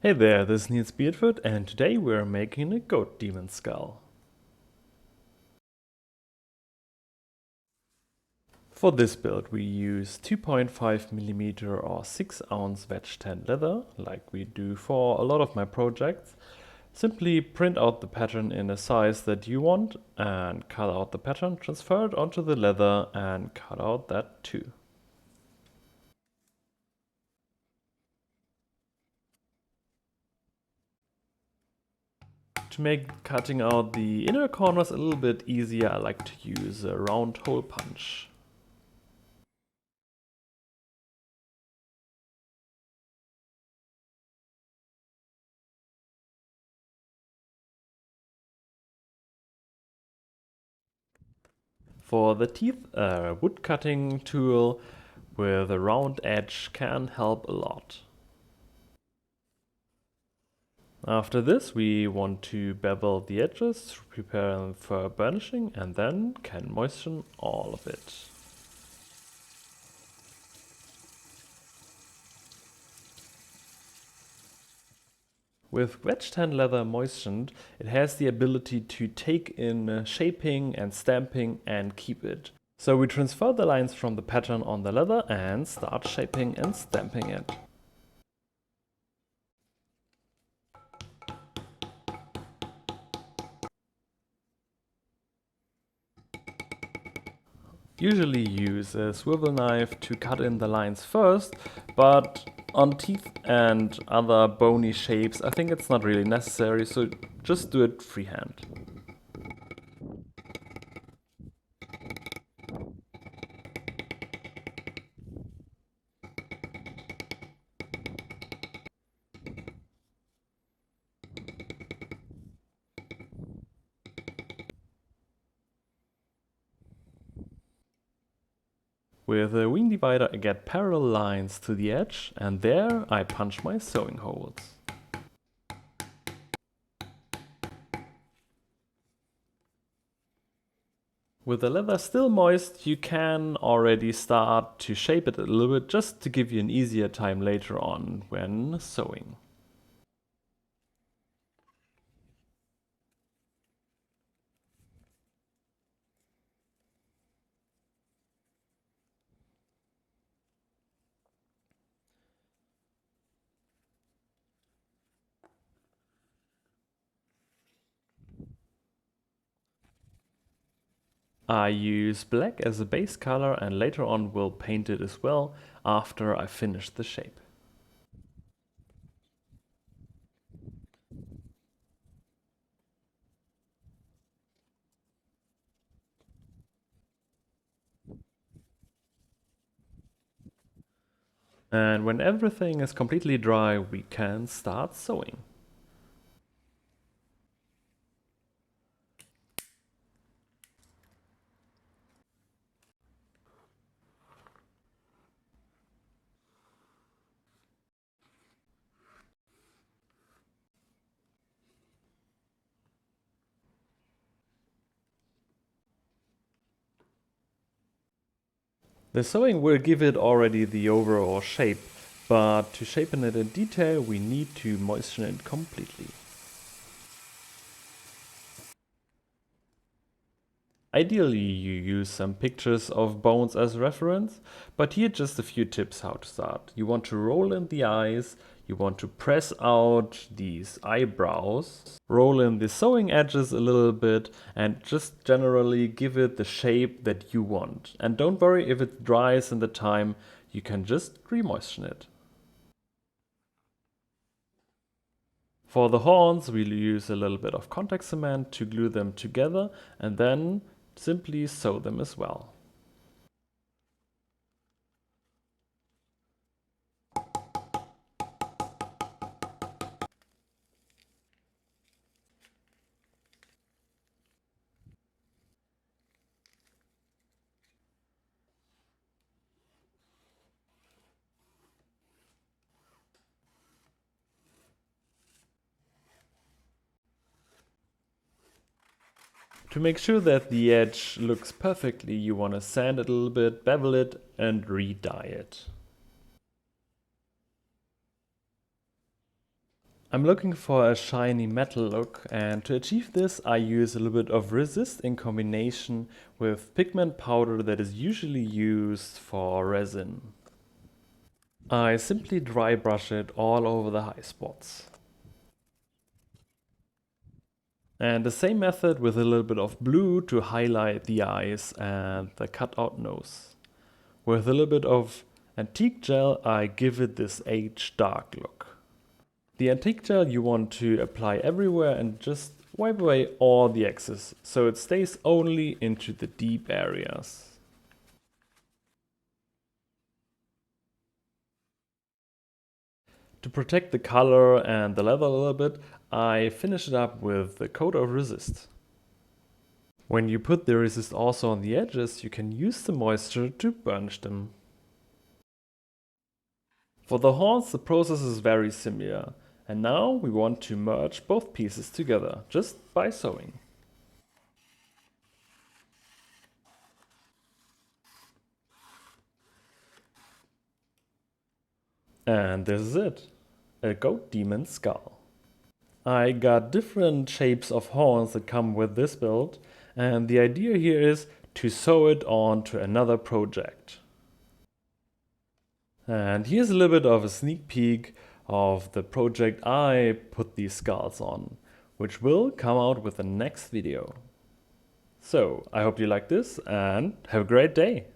Hey there, this is Niels Beardfoot, and today we're making a goat demon skull. For this build we use 2.5mm or 6-ounce wedge tan leather, like we do for a lot of my projects. Simply print out the pattern in a size that you want and cut out the pattern, transfer it onto the leather and cut out that too. To make cutting out the inner corners a little bit easier, I like to use a round hole punch. For the teeth, a wood cutting tool with a round edge can help a lot. After this, we want to bevel the edges to prepare them for burnishing and then can moisten all of it. With wedge tan leather moistened, it has the ability to take in shaping and stamping and keep it. So we transfer the lines from the pattern on the leather and start shaping and stamping it. Usually use a swivel knife to cut in the lines first, but on teeth and other bony shapes I think it's not really necessary, so just do it freehand. With a wing divider I get parallel lines to the edge and there I punch my sewing holes. With the leather still moist, you can already start to shape it a little bit just to give you an easier time later on when sewing. I use black as a base color and later on will paint it as well after I finish the shape. And when everything is completely dry, we can start sewing. The sewing will give it already the overall shape, but to shapen it in detail we need to moisten it completely. Ideally you use some pictures of bones as reference, but here just a few tips how to start. You want to roll in the eyes, you want to press out these eyebrows, roll in the sewing edges a little bit and just generally give it the shape that you want. And don't worry if it dries in the time, you can just re-moisten it. For the horns we'll use a little bit of contact cement to glue them together and then simply sew them as well. To make sure that the edge looks perfectly, you want to sand it a little bit, bevel it and re-dye it. I'm looking for a shiny metal look, and to achieve this I use a little bit of resist in combination with pigment powder that is usually used for resin. I simply dry brush it all over the high spots. And the same method with a little bit of blue to highlight the eyes and the cutout nose. With a little bit of antique gel I give it this aged dark look. The antique gel you want to apply everywhere and just wipe away all the excess so it stays only into the deep areas. To protect the color and the leather a little bit, I finish it up with a coat of resist. When you put the resist also on the edges, you can use the moisture to burnish them. For the horns, the process is very similar. And now we want to merge both pieces together, just by sewing. And this is it, a goat demon skull. I got different shapes of horns that come with this build, and the idea here is to sew it on to another project. And here's a little bit of a sneak peek of the project I put these skulls on, which will come out with the next video. So, I hope you like this and have a great day!